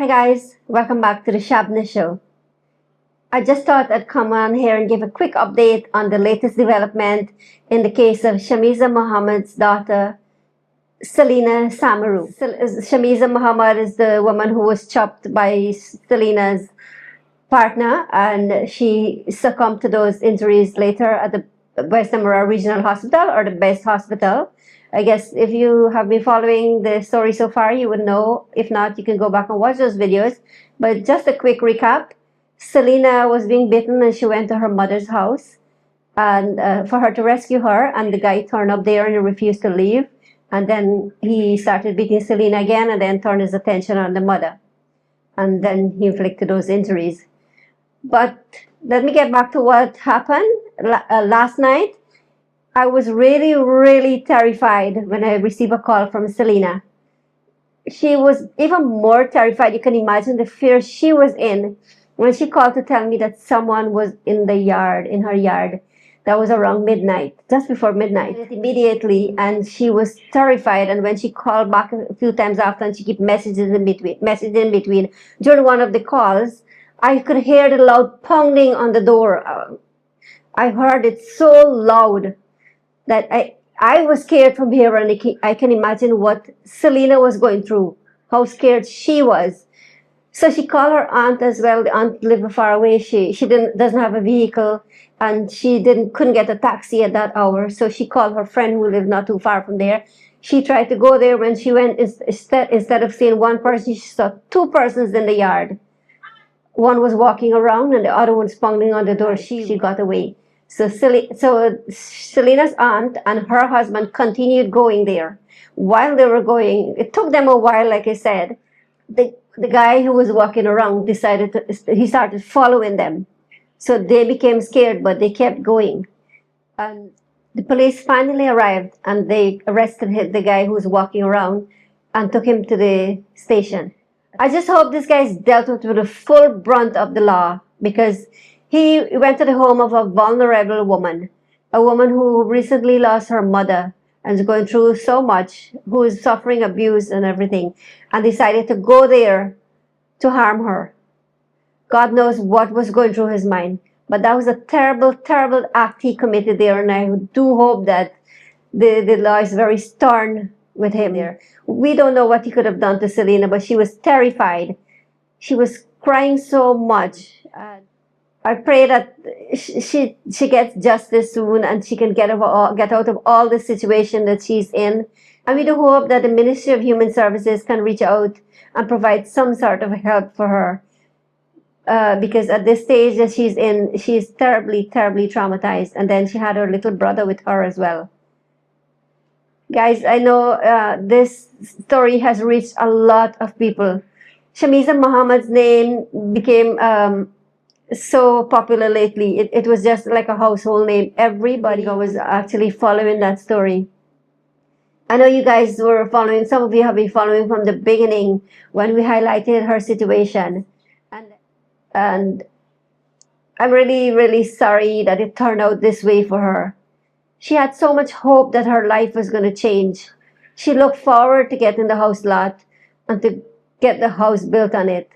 Hi guys, welcome back to the Shabna Show. I just thought I'd come on here and give a quick update on the latest development in the case of Shameeza Mohamed's daughter, Selena Samaroo. Shameeza Mohamed is the woman who was chopped by Selena's partner, and she succumbed to those injuries later at the West Namara Regional Hospital, or the best hospital. I guess if you have been following the story so far, you would know. If not, you can go back and watch those videos. But just a quick recap. Selena was being bitten and she went to her mother's house and for her to rescue her, and the guy turned up there and he refused to leave. And then he started beating Selena again and then turned his attention on the mother. And then he inflicted those injuries. But let me get back to what happened last night. I was really, really terrified when I received a call from Selena. She was even more terrified. You can imagine the fear she was in when she called to tell me that someone was in her yard. That was around midnight, just before midnight. Immediately, and she was terrified. And when she called back a few times after, and she kept messages in between. During one of the calls, I could hear the loud pounding on the door. I heard it so loud that I was scared from here, and I can imagine what Selena was going through, how scared she was. So she called her aunt as well. The aunt lived far away. She doesn't have a vehicle, and she couldn't get a taxi at that hour. So she called her friend who lived not too far from there. She tried to go there. When she went, instead of seeing one person, she saw two persons in the yard. One was walking around, and the other one was pounding on the door. She got away. So Selena's aunt and her husband continued going there. While they were going, it took them a while, like I said. The guy who was walking around he started following them. So they became scared, but they kept going. And the police finally arrived, and they arrested the guy who was walking around and took him to the station. I just hope this guy is dealt with the full brunt of the law, because he went to the home of a vulnerable woman, a woman who recently lost her mother and is going through so much, who is suffering abuse and everything, and decided to go there to harm her. God knows what was going through his mind, but that was a terrible, terrible act he committed there, and I do hope that the law is very stern with him there. We don't know what he could have done to Selena, but she was terrified. She was crying so much. I pray that she gets justice soon, and she can get out of all the situation that she's in. And we do hope that the Ministry of Human Services can reach out and provide some sort of help for her. Because at this stage that she's in, she's terribly, terribly traumatized. And then she had her little brother with her as well. Guys, I know this story has reached a lot of people. Shameeza Mohamed's name became so popular lately. It was just like a household name. Everybody was actually following that story. I know you guys were following, some of you have been following from the beginning when we highlighted her situation. And I'm really, really sorry that it turned out this way for her. She had so much hope that her life was going to change. She looked forward to getting the house lot and to get the house built on it.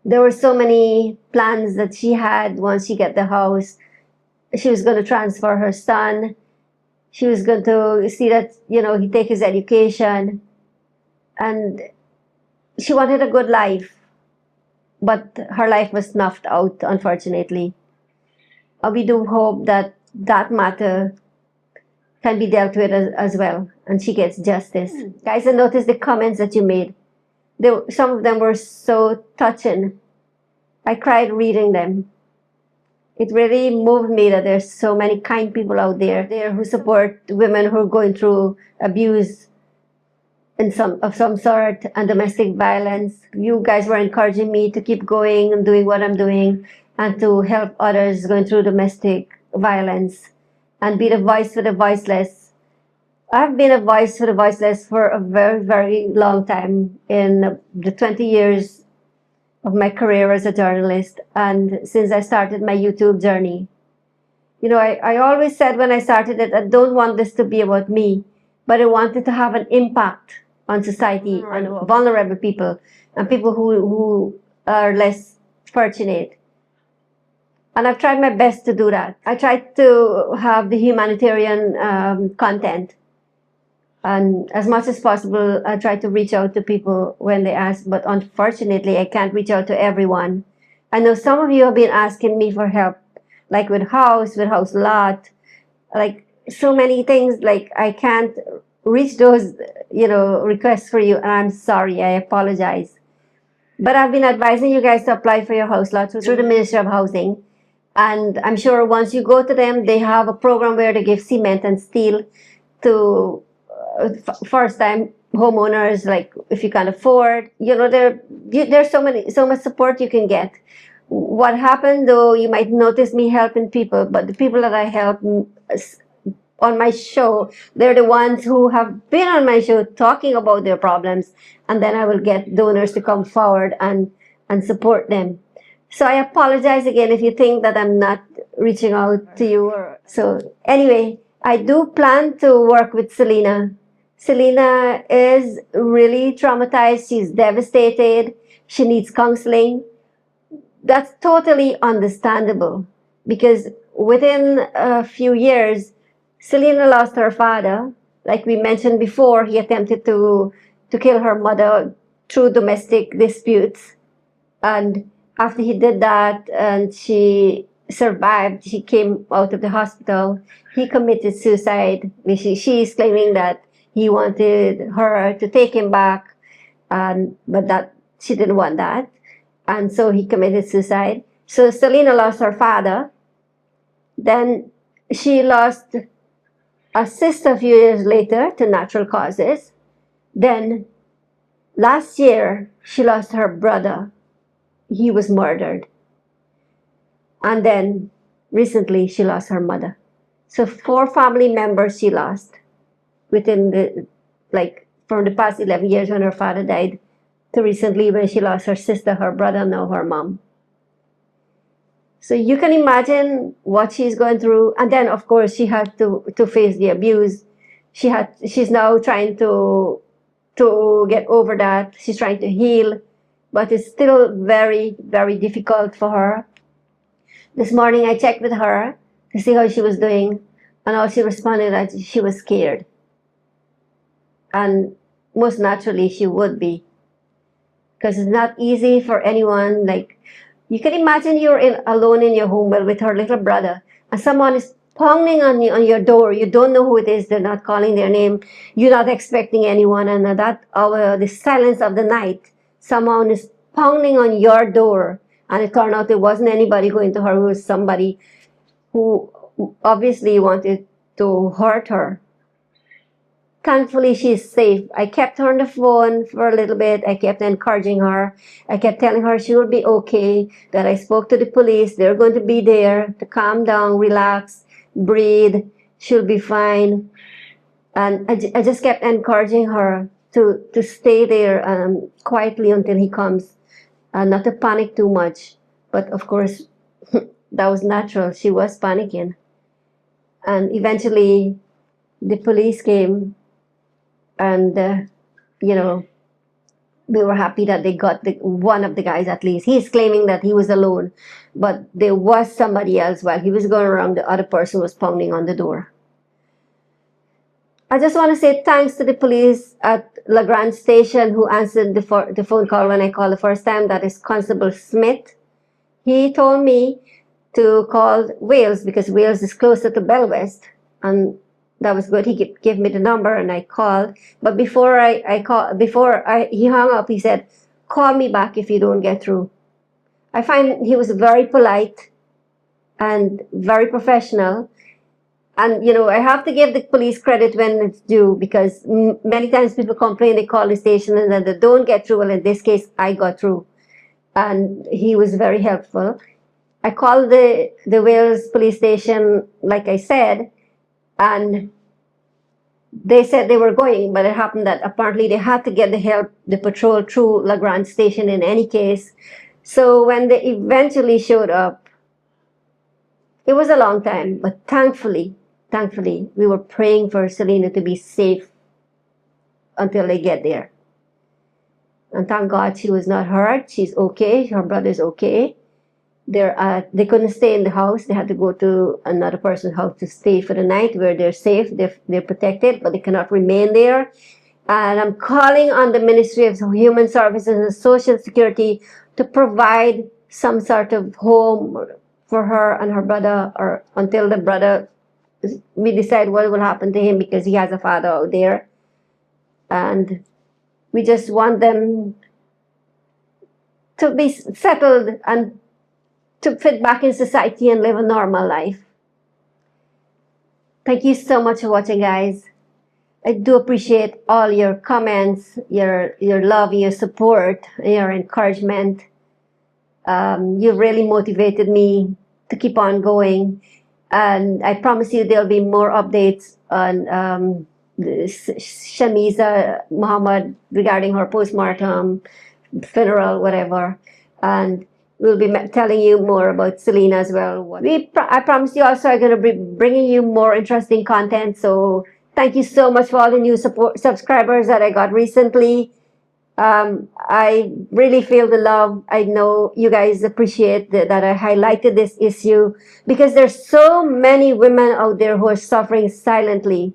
There were so many plans that she had once she got the house. She was going to transfer her son. She was going to see that, he take his education. And she wanted a good life. But her life was snuffed out, unfortunately. We do hope that that matter can be dealt with as well, and she gets justice. Guys, I noticed the comments that you made. Some of them were so touching. I cried reading them. It really moved me that there's so many kind people out there who support women who are going through abuse of some sort and domestic violence. You guys were encouraging me to keep going and doing what I'm doing, and to help others going through domestic violence and be the voice for the voiceless. I've been a voice for the voiceless for a very, very long time, in the 20 years of my career as a journalist, and since I started my YouTube journey. I always said when I started it, I don't want this to be about me, but I wanted to have an impact on society, on vulnerable people, and people who are less fortunate. And I've tried my best to do that. I try to have the humanitarian content. And as much as possible, I try to reach out to people when they ask, but unfortunately, I can't reach out to everyone. I know some of you have been asking me for help, like with house lot, like so many things, like I can't reach those, requests for you, and I'm sorry, I apologize. But I've been advising you guys to apply for your house lot through the Ministry of Housing. And I'm sure once you go to them, they have a program where they give cement and steel to first-time homeowners, like if you can afford. There's so much support you can get. What happened though, you might notice me helping people, but the people that I help on my show, they're the ones who have been on my show talking about their problems, and then I will get donors to come forward and support them. So I apologize again if you think that I'm not reaching out to you. So anyway, I do plan to work with Selena. Selena is really traumatized. She's devastated. She needs counseling. That's totally understandable because within a few years, Selena lost her father. Like we mentioned before, he attempted to kill her mother through domestic disputes. And after he did that and she survived, she came out of the hospital, he committed suicide. She's claiming that he wanted her to take him back, but that she didn't want that. And so he committed suicide. So Selena lost her father. Then she lost a sister a few years later to natural causes. Then last year, she lost her brother. He was murdered. And then recently, she lost her mother. So 4 family members she lost within from the past 11 years when her father died to recently when she lost her sister, her brother, now her mom. So you can imagine what she's going through. And then, of course, she had to face the abuse. She's now trying to get over that. She's trying to heal, but it's still very, very difficult for her. This morning, I checked with her to see how she was doing, and all she responded that she was scared. And most naturally, she would be, because it's not easy for anyone. Like, you can imagine you're alone in your home with her little brother, and someone is pounding on your door. You don't know who it is. They're not calling their name. You're not expecting anyone. And at that hour, the silence of the night, someone is pounding on your door. And it turned out it wasn't anybody going to her. It was somebody who obviously wanted to hurt her. Thankfully, she's safe. I kept her on the phone for a little bit. I kept encouraging her. I kept telling her she will be okay, that I spoke to the police. They're going to be there to calm down, relax, breathe. She'll be fine. And I just kept encouraging her to stay there quietly until he comes, not to panic too much. But of course, that was natural. She was panicking. And eventually, the police came. And, we were happy that they got one of the guys at least. He's claiming that he was alone, but there was somebody else while he was going around. The other person was pounding on the door. I just want to say thanks to the police at La Grande Station who answered the phone call when I called the first time. That is Constable Smith. He told me to call Wales because Wales is closer to Belwest, and that was good. He gave me the number and I called. But before he hung up, he said, "Call me back if you don't get through." I find he was very polite and very professional. And, I have to give the police credit when it's due, because many times people complain, they call the station and then they don't get through. Well, in this case, I got through. And he was very helpful. I called the Wales police station, like I said, and they said they were going, but it happened that apparently they had to get the patrol through La Grande Station in any case. So when they eventually showed up, it was a long time, but thankfully, we were praying for Selena to be safe until they get there. And thank God she was not hurt. She's okay. Her brother's okay. They couldn't stay in the house. They had to go to another person's house to stay for the night where they're safe, they're protected, but they cannot remain there. And I'm calling on the Ministry of Human Services and Social Security to provide some sort of home for her and her brother, or until the brother, we decide what will happen to him, because he has a father out there. And we just want them to be settled and to fit back in society and live a normal life. Thank you so much for watching, guys. I do appreciate all your comments, your love, your support, your encouragement. You really motivated me to keep on going. And I promise you there'll be more updates on Shameeza Mohamed regarding her postmortem, funeral, whatever. And we'll be telling you more about Selena as well. I promise you also are going to be bringing you more interesting content. So thank you so much for all the new subscribers that I got recently. I really feel the love. I know you guys appreciate that I highlighted this issue, because there's so many women out there who are suffering silently.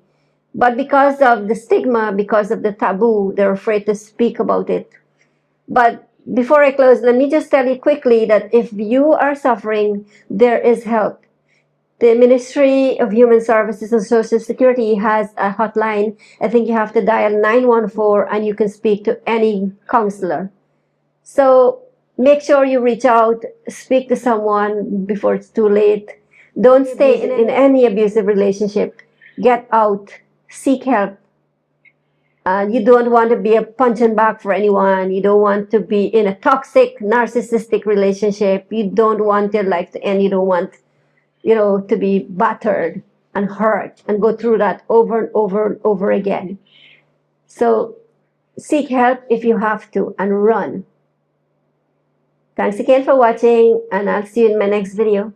But because of the stigma, because of the taboo, they're afraid to speak about it. But before I close, let me just tell you quickly that if you are suffering, there is help. The Ministry of Human Services and Social Security has a hotline. I think you have to dial 914 and you can speak to any counselor. So make sure you reach out, speak to someone before it's too late. Don't stay in any abusive relationship. Get out, seek help. You don't want to be a punching bag for anyone. You don't want to be in a toxic, narcissistic relationship. You don't want your life to end. You don't want, to be battered and hurt and go through that over and over and over again. So seek help if you have to, and run. Thanks again for watching, and I'll see you in my next video.